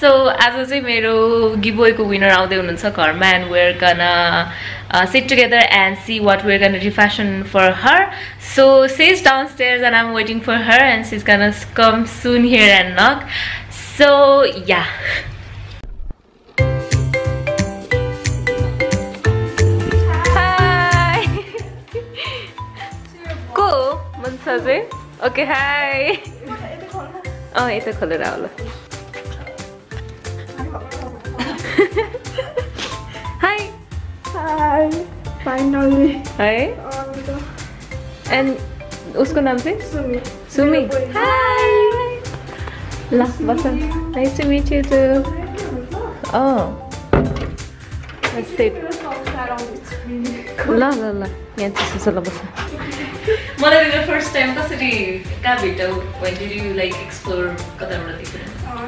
So as I say, मेरो giveaway ko winner आउँदै हुनुहुन्छ घरमा, and we're gonna sit together and see what we're gonna refashion for her. So she's downstairs and I'm waiting for her, and she's gonna come soon here and knock. So yeah. Hi. Cool. Mansaje. Okay. Hi. Oh, ito खोलेर आउला. Hi. Hi. Finally. Hi. And उसको नाम चाहिँ Sumi. Sumi. Hi. La, basa. Nice to meet you too. Oh. Let's sit. La la la. यहाँ चाहिँ सुसला बसा. मलाई the first time कसरी कहाँ भेट्यौ? When did you like explore कताबाट देख्यौ?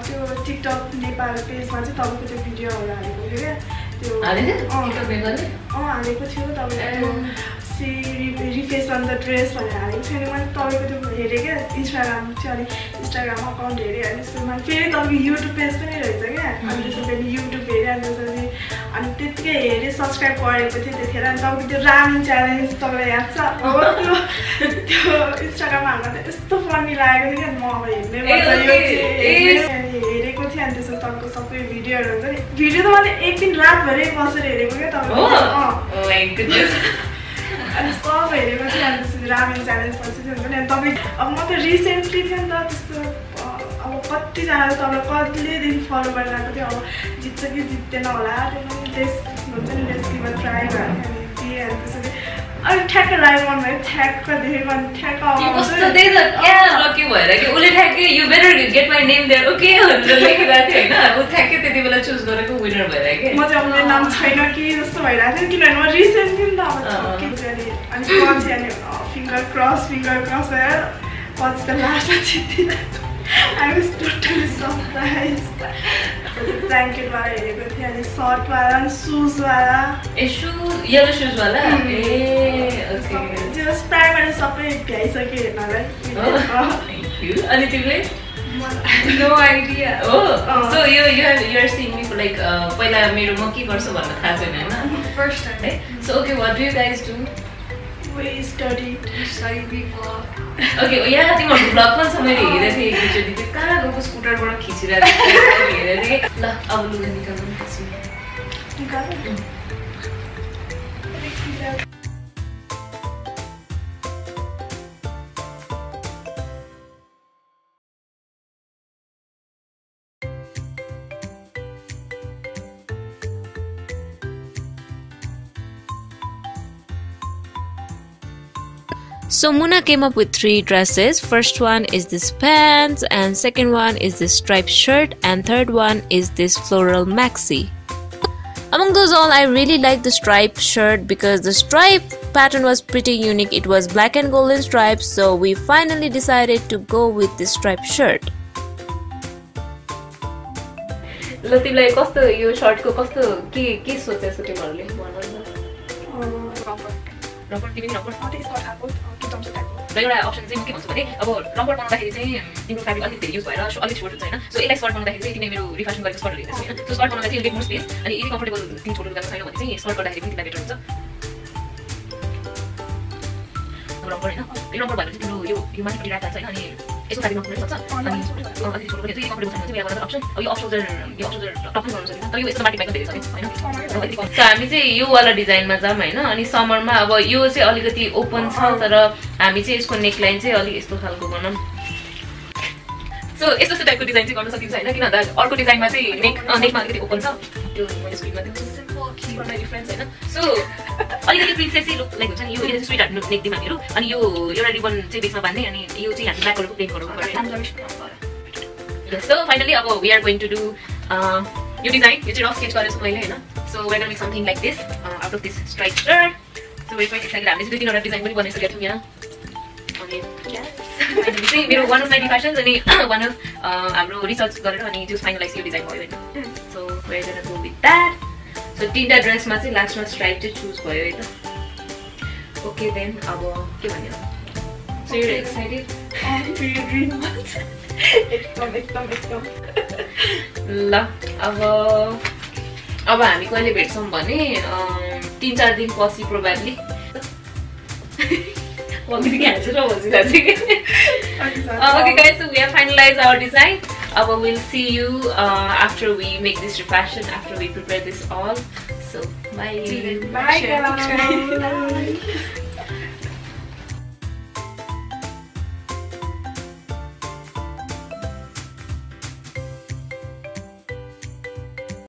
त्यो TikTok नेपाल पेजमा चाहिँ तपाईको त्यो भिडियोहरु हालेको थियो के त्यो हालेको TikTok नेपालले? हालेको थियो तपाईको सी रिफेस अन द ड्रेस भनेर हालेको थियो नि मैले तपाईको त्यो हेरे के Instagram थियो अनि Instagram अकाउन्ट हेरे अनि त्यसमा फेरि तपाईको YouTube पेज पनि रहेछ के अनि त्यसपछि YouTube हेरे अनि त्यतिकै हेरे सब्स्क्राइब गरेको थिए त्यतिखेर अनि तपाईको त्यो रामेन च्यालेन्ज तपाईलाई याद छ अब त्यो Instagram हाल्दा यस्तो फनी लागेको थियो कि म अब हेर्नै पर्छ यो चाहिँ हेरेको थिएँ अनि त्यसपछि तपाईको सबै भिडियोहरु हुन्छ नि भिडियो त मैले एक दिन रातभरि बसेर हेरेको के तपाईको अनि सब हेरेको थिएँ अनि त्यसपछि रामेन च्यालेन्ज पछि थियो नि अनि तपाईँ अब म त रिसेन्टली थियो नि त त्यस्तो अब कतिजना तपाईँ कतिलेदेखि फलो गरिरहेको थियो अब जित्छ कि जित्दैन होला त्यो पनि टेस्ट हुन्छ नि लेट्स गिभ अ ट्राई भनेर अनि दिएँ अनि त्यसपछि अनि ठ्याक्क लाइभ अन भयो ठ्याक्क देखेको अनि ठ्याक्क कस्तो त्यही त क्या लकी भएर कि उसले ठ्याक्कै you better get my name there okay भनेर लेखिरहेको थियो होइन ऊ ठ्याक्कै त्यति बेला चुज गरेको विनर भएर कि म चाहिँ अब मेरो नाम छैन कि जस्तो भइरहेको थियो किनभने म रिसेन्ट थिएँ नि त अब छक्कै थियो अनि पछि अनि फिङ्गर क्रस भएर पछि त लास्टमा जित्दिनँ I was totally surprised. ब्ल्याङ्केटवाला हेरेको थिएँ अनि सर्टवाला अनि सुजवाला येलो सुजवाला ए ओके जस प्राइमरी सबै भ्याइसक्यो हेर्नलाई अनि तिमीले no idea so you are seeing me for like पहिला मेरो म के गर्छु भन्न थाहा छैन हैन फर्स्ट टाइम है so okay what do you guys do We studied vlog. Okay, यहाँ तिमीहरुको भ्लग पनि छ मैले हेरेको थिएँ एकचोटि त्यो कहाँ गएको स्कुटरबाट खिचिरहेको हेरेको थिएँ ल अब लुगा निकाल्नु निकाल्नु So Muna came up with 3 dresses. First one is this pants, and second one is this striped shirt, and third one is this floral maxi. Among those all, I really liked the striped shirt because the stripe pattern was pretty unique. It was black and golden stripes, so we finally decided to go with this striped shirt. ल तिमीलाई कस्तो यो शर्टको कस्तो के सोचेछ तिमीहरुले rubber तिमी rubber र एउटा option चाहिँ म के भन्छु भने अब रबर बनाउँदाखेरि चाहिँ तिम्रो फ्याब्रिक अलिक धेरै युज भएर अलिक छोटो हुन्छ हैन सो यसलाई सर्ट बनाउँदाखेरि चाहिँ तिमीले मेरो रिफासन गरेको सर्ट लिएको हैन सो सर्ट बनाउँदा चाहिँ लेट मोर स्पेस अनि यदि कम्फर्टेबल तिमी छोटो लुगा छैन भने चाहिँ सर्ट गर्दाखेरि पनि तिमीलाई बेटर हुन्छ रबर हैन यो रबर भएर चाहिँ तिम्रो यो माथिपट्टि राख्दा छ हैन अनि यसको फ्याब्रिक नपुग्न सक्छ अनि अलिक छोटो भने चाहिँ कम्फर्टेबल छैन भने चाहिँ एउटा अप्सन अब यो अफ सोल्डर टप बनाउन सकिन्छ तर यो यस्तो माथि माथि धेरै छ हैन सो हामी चाहिँ यो वाला डिजाइनमा जाम हैन अनि समरमा अब यो चाहिँ अलिकति ओपन छ तर हामी चाहिँ यसको नेक लाइन चाहिँ अलि यस्तो खालको बनाऊँ सो यस्तो टाइपको डिजाइन चाहिँ गर्न सकिन्छ हैन किन भन्दा अर्को डिजाइनमा चाहिँ नेकमा अलिकति ओपन छ त्यो मैले स्क्रिनमा देखाउँछु सिम्पल की फर माइ डिफरेन्स हैन सो अलिकति प्रिन्सेसी लुक लाइक हुन्छ नि यो चाहिँ स्वीट हार्ट नेक दिमा हेरौ अनि यो एउटा रिबन चाहिँ बेसमा बान्ने अनि यो चाहिँ हामी ब्ल्याक कलरको प्लेन गरौँ हैन सो फाइनली अब we are going to do यो डिजाइन यो चाहिँ रफ स्केच गरेछु मैले हैन so we are going something like this out of this stripe shirt so we quite excited हामीले चाहिँ 2-3 वटा डिजाइन पनि बनाइसकेका थियौँ यहाँ अनि चाहिँ मेरो वान अफ माइ डिफेसन्स अनि वान अफ हाम्रो रिसर्च गरेर अनि त्यो फाइनलाइज यो डिजाइन भयो हैन so we are going to go with that so 3टा ड्रेसमा चाहिँ लास्टमा स्ट्राइप चाहिँ चुज भयो है त ओके देन अब के भन्नु so you are excited green एकदम ल अब हामी कहिले भेट्छौँ भने 3-4 दिन पछि probably Okay guys, so we have finalized our design. We'll see you after we make this refashion, after we prepare this all. So bye. Bye guys.